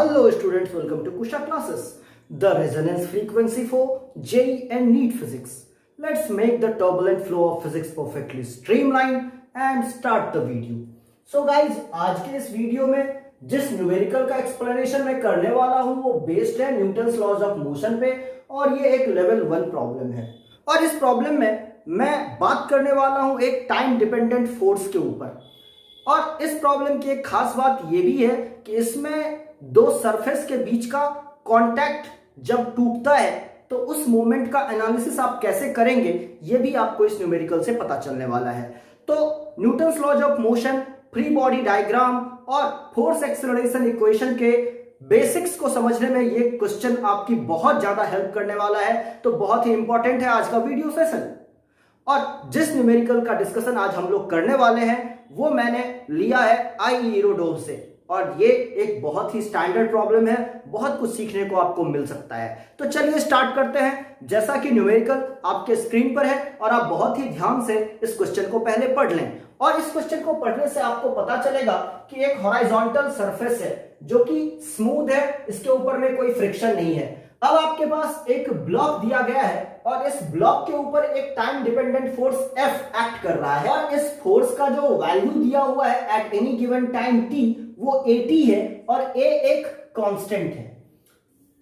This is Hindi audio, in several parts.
Hello students, welcome to Kusha classes. The resonance frequency for JEE and NEET physics. Let's make the turbulent flow of physics perfectly streamlined and start the video. So guys, आज के इस वीडियो में जिस न्यूमेरिकल का एक्सप्लेनेशन मैं करने वाला हूं वो बेस्ड है न्यूटन्स लॉज ऑफ मोशन पे और ये एक लेवल 1 प्रॉब्लम है। और इस प्रॉब्लम में मैं बात करने वाला हूं एक टाइम डिपेंडेंट फोर्स के ऊपर। और इस प्रॉब्लम की एक खास बात ये भी है कि इसमें दो सरफेस के बीच का कांटेक्ट जब टूटता है तो उस मोमेंट का एनालिसिस आप कैसे करेंगे ये भी आपको इस न्यूमेरिकल से पता चलने वाला है। तो Newton's laws of motion, free body diagram और फोर्स एक्सेलरेशन इक्वेशन के बेसिक्स को समझने में ये क्वेश्चन आपकी बहुत ज्यादा हेल्प करने वाला है। तो बहुत ही इंपॉर्टेंट है आज का वीडियो सेशन। और जिस न्यूमेरिकल का डिस्कशन आज हम लोग करने वाले हैं वो मैंने लिया है IE एरोडोव से। और ये एक बहुत ही स्टैंडर्ड प्रॉब्लम है, बहुत कुछ सीखने को आपको मिल सकता है। तो चलिए स्टार्ट करते हैं। जैसा कि न्यूमेरिकल आपके स्क्रीन पर है और आप बहुत ही ध्यान से इस क्वेश्चन को पहले पढ़ लें। और इस क्वेश्चन को पढ़ने से आपको पता चलेगा कि एक हॉरिजॉन्टल सरफेस है जो कि स्मूथ है, इसके ऊपर में कोई फ्रिक्शन नहीं है। अब आपके पास एक ब्लॉक दिया गया है और इस ब्लॉक के ऊपर एक time dependent force F act कर रहा है और इस फोर्स का जो वैल्यू दिया हुआ है at any given time t वो 80 है और a एक कांस्टेंट है।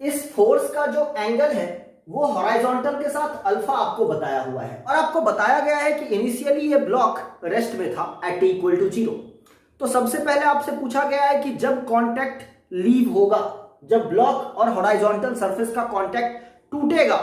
इस फोर्स का जो एंगल है वो हॉरिजॉन्टल के साथ अल्फा आपको बताया हुआ है और आपको बताया गया है कि इनिशियली ये ब्लॉक रेस्ट में था एट t = 0। तो सबसे पहले आपसे पूछा गया है कि जब कांटेक्ट लीव होगा, जब ब्लॉक और हॉरिजॉन्टल सरफेस का कांटेक्ट टूटेगा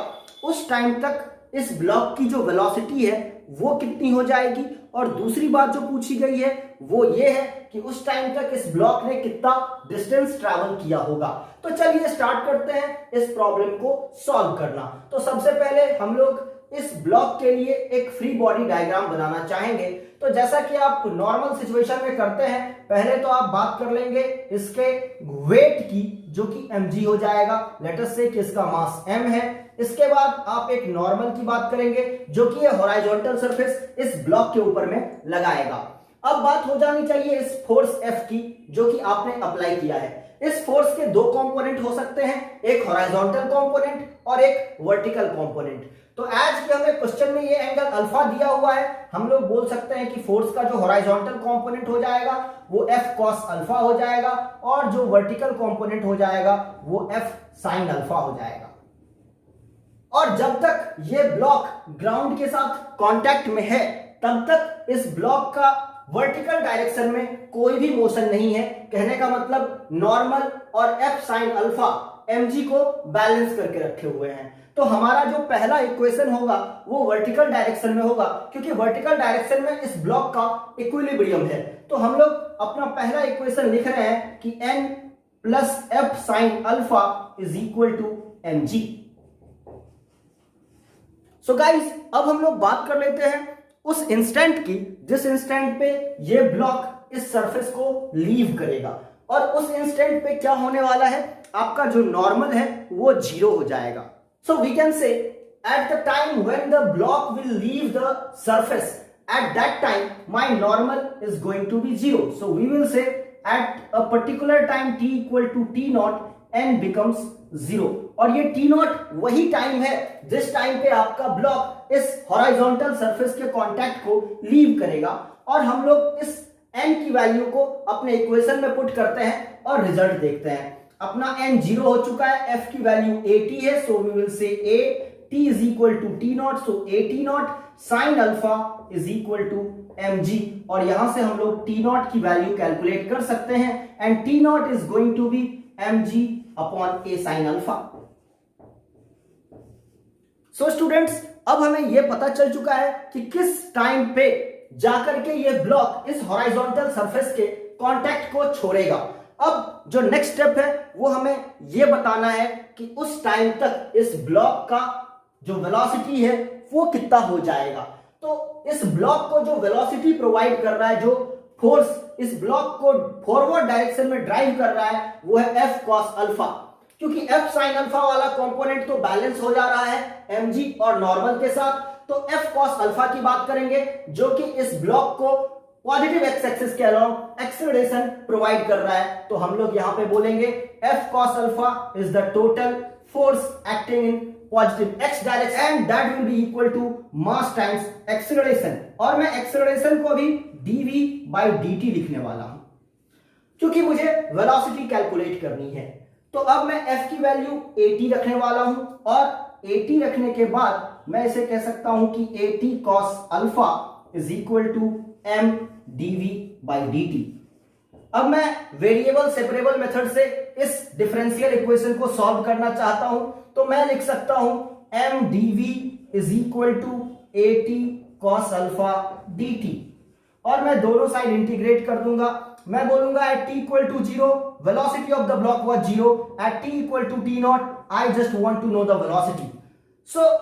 उस टाइम तक इस ब्लॉक की जो वेलोसिटी है वो कितनी हो जाएगी। और दूसरी बात जो पूछी गई है वो ये है कि उस टाइम तक इस ब्लॉक ने कितना डिस्टेंस ट्रैवल किया होगा। तो चलिए स्टार्ट करते हैं इस प्रॉब्लम को सॉल्व करना। तो सबसे पहले हम लोग इस ब्लॉक के लिए एक फ्री बॉडी डायग्राम बनाना चाहेंगे। तो जैसा कि आप नॉर्मल सिचुएशन में करते हैं, पहले तो आप बात कर लेंगे इसके वेट की जो कि mg हो जाएगा। लेट अस से कि इसका मास m है। इसके बाद आप एक नॉर्मल की बात करेंगे जो कि ये हॉरिजॉन्टल सरफेस इस ब्लॉक के ऊपर में लगाएगा। अब बात हो जानी चाहिए इस फोर्स F की जो कि आपने अप्लाई किया है। इस फोर्स के दो कंपोनेंट हो सकते हैं, एक हॉरिजॉन्टल कंपोनेंट और एक वर्टिकल कंपोनेंट। तो एज कि हमें क्वेश्चन में ये एंगल अल्फा दिया हुआ है, हम लोग बोल सकते हैं कि फोर्स का जो हॉरिजॉन्टल कंपोनेंट हो जाएगा वो F cos अल्फा हो जाएगा और जो वर्टिकल कंपोनेंट हो जाएगा वो F sin अल्फा हो जाएगा। और जब तक ये ब्लॉक ग्राउंड के साथ कांटेक्ट में है तब तक इस ब्लॉक का वर्टिकल डायरेक्शन में कोई भी मोशन नहीं है। कहने का मतलब नॉर्मल और F sin अल्फा mg को बैलेंस करके रखे हुए हैं। तो हमारा जो पहला इक्वेशन होगा वो वर्टिकल डायरेक्शन में होगा क्योंकि वर्टिकल डायरेक्शन में इस ब्लॉक का इक्विलिब्रियम है। तो हम लोग अपना पहला इक्वेशन लिख रहे हैं कि n plus F sin alpha is equal to mg। So guys, अब हम लोग बात कर लेते हैं उस इंस्टेंट की जिस इंस्टेंट पे ये ब्लॉक इस सरफेस को लीव करेगा। और उस इंस्टेंट पे क्या होने वाला है, आपका जो नॉर्मल है वो 0 हो जाएगा। So we can say at the time when the block will leave the surface, at that time my normal is going to be 0. So we will say at a particular time t equal to t naught n becomes 0। और ये t naught वही टाइम है जिस टाइम पे आपका ब्लॉक इस हॉरिजॉन्टल सरफेस के कांटेक्ट को लीव करेगा। और हम लोग इस n की वैल्यू को अपने इक्वेशन में पुट करते हैं और रिजल्ट देखते हैं। अपना n 0 हो चुका है, f की वैल्यू 80 है, so we will say a t is equal to t naught, so a t naught sin alpha is equal to mg। और यहां से हम लोग t naught की वैल्यू कैलकुलेट कर सकते हैं and t naught is going to be mg upon a sin alpha। So students, अब हमें यह पता चल चुका है कि किस टाइम पे जाकर के ये ब्लॉक इस हॉरिजॉन्टल सरफेस के कांटेक्ट को छोड़ेगा। अब जो नेक्स्ट स्टेप है वो हमें यह बताना है कि उस टाइम तक इस ब्लॉक का जो वेलोसिटी है वो कितना हो जाएगा। तो इस ब्लॉक को जो वेलोसिटी प्रोवाइड कर रहा है, जो फोर्स इस ब्लॉक को फॉरवर्ड डायरेक्शन में ड्राइव कर रहा है वो है F cos अल्फा। क्योंकि F sin अल्फा वाला कंपोनेंट तो बैलेंस हो जा रहा है mg और नॉर्मल के साथ, तो F cos अल्फा की बात करेंगे जो कि इस ब्लॉक को पॉजिटिव एक्स एक्सिस के अलॉन्ग एक्सेलरेशन प्रोवाइड कर रहा है, तो हम लोग यहां पे बोलेंगे F cos alpha is the total force acting in positive x direction and that will be equal to mass times acceleration। और मैं एक्सेलरेशन को भी dv by dt लिखने वाला हूं क्योंकि मुझे वेलोसिटी कैलकुलेट करनी है। तो अब मैं f की वैल्यू 80 रखने वाला हूं और 80 रखने के बाद मैं इसे कह सकता हूं कि 80 cos alpha is equal to m dv by dt। अब मैं वेरिएबल सेपरेबल मेथड से इस डिफरेंशियल इक्वेशन को सॉल्व करना चाहता हूं, तो मैं लिख सकता हूं m dv is equal to 80 cos alpha dt और मैं दोनों साइड इंटीग्रेट कर दूंगा। मैं बोलूंगा at t equal to 0 velocity of the block was 0, at t equal to t naught I just want to know the velocity।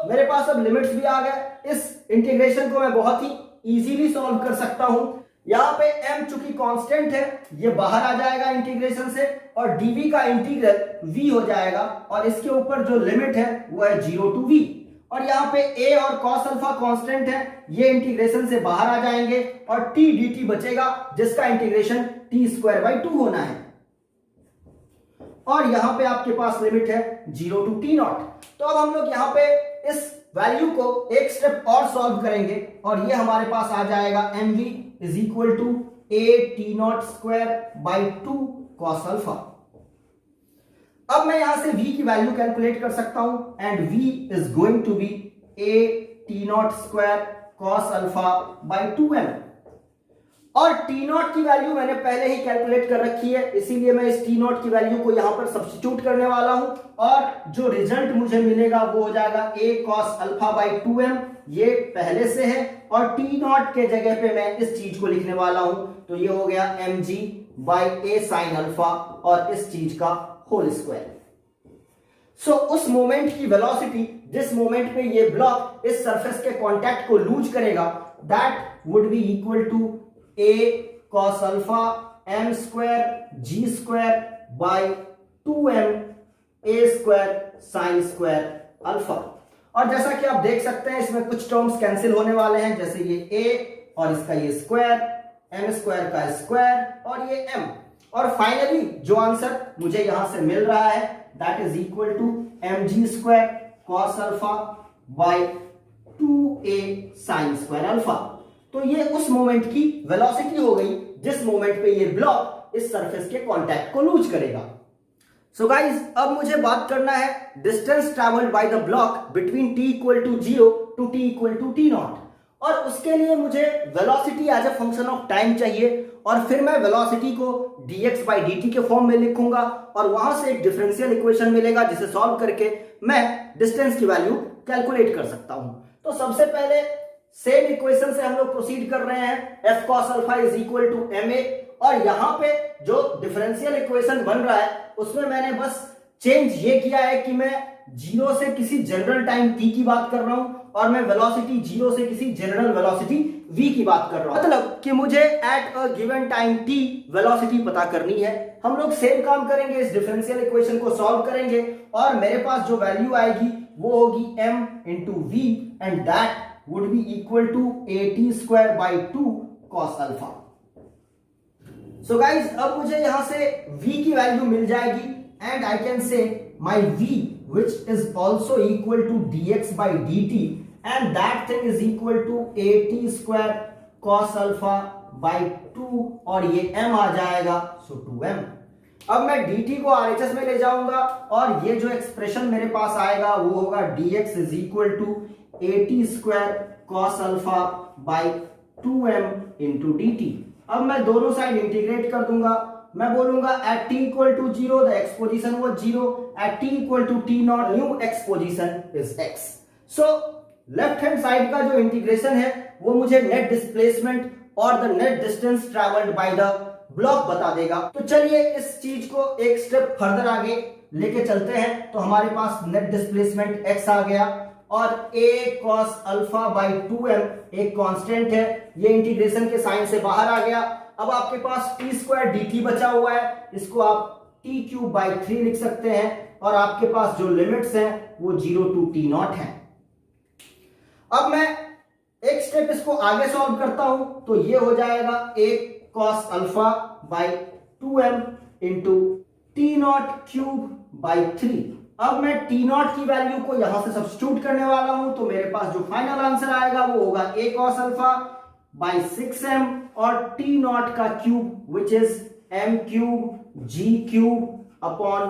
मेरे पास अब लिमिट्स भी आ गए। इस इंटीग्रेशन को मैं बहुत ही इजीली सॉल्व कर सकता हूं। यहां पे m चूंकि कांस्टेंट है, ये बाहर आ जाएगा इंटीग्रेशन से और dv का इंटीग्रल v हो जाएगा और इसके ऊपर जो लिमिट है वो है 0 to v और यहाँ पे a और cos अल्फा कांस्टेंट है, ये इंटीग्रेशन से बाहर आ जाएंगे और t dt बचेगा जिसका इंटीग्रेशन t स्क्वायर बाई 2 होना है और यहाँ पे आपके पास लिमिट है 0 to t नॉट। तो अब हम लोग यहाँ पे इस वैल्यू को एक स्टेप और सॉल्व करेंगे और ये हमारे पास आ जाएगा mv is equal to a t naught square by 2 cos alpha। अब मैं यहां से v की वैल्यू कैलकुलेट कर सकता हूं and v is going to be a t naught square cos alpha by 2m और t naught की वैल्यू मैंने पहले ही कैलकुलेट कर रखी है, इसीलिए मैं इस t naught की वैल्यू को यहां पर सब्स्टिट्यूट करने वाला हूं और जो रिजल्ट मुझे मिलेगा वो हो जाएगा a cos alpha by 2m, ये पहले से है और t naught के जगह पे मैं इस चीज को लिखने वाला हूं, तो ये हो गया mg by a sin alpha और इस चीज का होल स्क्वायर। उस मोमेंट की वेलोसिटी जिस मोमेंट पे ये ब्लॉक इस सरफेस के कांटेक्ट को लूज करेगा, that would be equal to a cos alpha m square g square by 2m a square sin square alpha। और जैसा कि आप देख सकते हैं इसमें कुछ टर्म्स कैंसिल होने वाले हैं, जैसे ये a और इसका ये स्क्वायर, m स्क्वायर का स्क्वायर और ये m और फाइनली जो आंसर मुझे यहां से मिल रहा है that is equal to mg square cos alpha by 2a sin square alpha. तो ये उस मोमेंट की वेलोसिटी हो गई जिस मोमेंट पे ये ब्लॉक इस सरफेस के कांटेक्ट को लूज करेगा। सो गाइज अब मुझे बात करना है distance travelled by the block between t equal to 0 to t equal to t naught और उसके लिए मुझे velocity as a function of time चाहिए और फिर मैं वेलोसिटी को dx बाई dt के फॉर्म में लिखूंगा और वहां से एक डिफरेंशियल इक्वेशन मिलेगा जिसे सॉल्व करके मैं डिस्टेंस की वैल्यू कैलकुलेट कर सकता हूं। तो सबसे पहले सेम इक्वेशन से हम लोग प्रोसीड कर रहे हैं, f cos alpha is equal to ma और यहां पे जो डिफरेंशियल इक्वेशन बन रहा है उसमें मैंने बस चेंज ये किया है कि मैं 0 से किसी जनरल टाइम t की बात कर रहा हूं और मैं वेलोसिटी 0 से किसी जनरल वेलोसिटी v की बात कर रहा हूं, मतलब कि मुझे at a given time t velocity पता करनी है। हम लोग सेम काम करेंगे, इस डिफरेंशियल इक्वेशन को सॉल्व करेंगे और मेरे पास जो वैल्यू आएगी वो होगी m into v and that would be equal to at square by 2 cos alpha। So guys अब मुझे यहां से v की वैल्यू मिल जाएगी and I can say my v which is also equal to dx by dt and that thing is equal to at square cos alpha by 2 और ये m आ जाएगा so 2m। अब मैं dt को RHS में ले जाऊंगा और ये जो एक्सप्रेशन मेरे पास आएगा वो होगा dx is equal to at square cos alpha by 2m into dt। अब मैं दोनों साइड इंटीग्रेट कर दूंगा, मैं बोलूंगा at t equal to 0 the x position was 0, at t equal to t naught new x position is x। so left hand side का जो इंटीग्रेशन है वो मुझे नेट डिस्प्लेसमेंट और the net distance travelled by the block बता देगा। तो चलिए इस चीज को एक स्टेप फर्दर आगे लेके चलते हैं। तो हमारे पास नेट डिस्प्लेसमेंट x आ गया और a cos alpha by 2m एक कांस्टेंट है, ये इंटीग्रेशन के साइन से बाहर आ गया। अब आपके पास t स्क्वायर dt बचा हुआ है, इसको आप t क्यूब बाई 3 लिख सकते हैं और आपके पास जो लिमिट्स हैं वो 0 टू t नॉट है। अब मैं एक स्टेप इसको आगे सॉल्व करता हूं तो ये हो जाएगा a cos alpha by 2m into T not cube by 3। अब मैं टी नॉट की वैल्यू को यहां से सब्स्टिट्यूट करने वाला हूं तो मेरे पास जो फाइनल आंसर आएगा वो होगा a cos alpha by 6m और टी नॉट का cube which is m cube g cube upon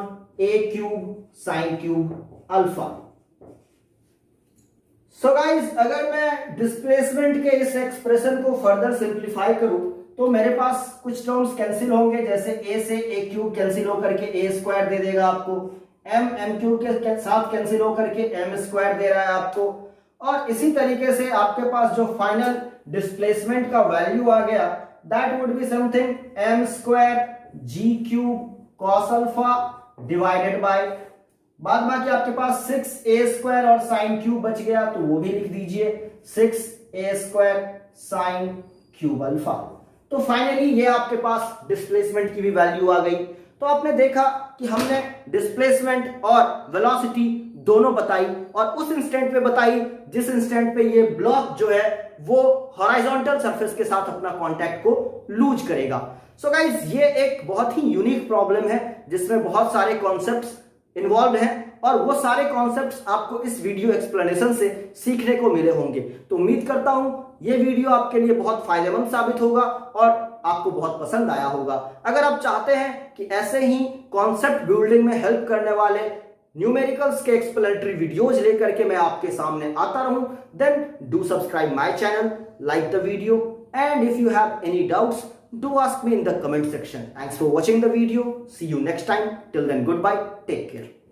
a cube sine cube alpha. So guys, अगर मैं डिस्प्लेसमेंट के इस एक्सप्रेशन को फर्दर सिंप्लीफाई करूं तो मेरे पास कुछ टर्म्स कैंसिल होंगे, जैसे a से a क्यूब कैंसिल होकर के a स्क्वायर दे देगा आपको, m क्यूब के साथ कैंसिल होकर के m स्क्वायर दे रहा है आपको, और इसी तरीके से आपके पास जो फाइनल डिस्प्लेसमेंट का वैल्यू आ गया that would be something m square g cube cos alpha divided by बाद बाकी आपके पास 6a स्क्वायर और साइन क्यूब बच गया तो वो भी लिख दीजिए 6a square sine cube alpha. तो फाइनली ये आपके पास डिस्प्लेसमेंट की भी वैल्यू आ गई। तो आपने देखा कि हमने डिस्प्लेसमेंट और वेलोसिटी दोनों बताई और उस इंस्टेंट पे बताई जिस इंस्टेंट पे ये ब्लॉक जो है वो हॉराइजॉन्टल सरफेस के साथ अपना कांटेक्ट को लूज करेगा। सो गाइस, ये एक बहुत ही यूनिक प्रॉब्लम है जिसमें बहुत सारे कॉन्सेप्ट्स इन्वॉल्व हैं और वो सारे कॉन्सेप्ट्स आपको इस वीडियो एक्सप्लेनेशन से सीखने को मिले होंगे। तो उम्मीद करता हूं ये वीडियो आपके लिए बहुत फायदेमंद साबित होगा और आपको बहुत पसंद आया होगा। अगर आप चाहते हैं कि ऐसे ही कॉन्सेप्ट बिल्डिंग में हेल्प करने वाले न्यूमेरिकल्स के एक्सप्लेनेटरी वीडियोज लेकर के मैं आपके सामने आता रहूं, then do subscribe my channel, like the video, and if you have any doubts do ask me in the comment section. Thanks for watching the video. See you next time. Till then, goodbye. Take care.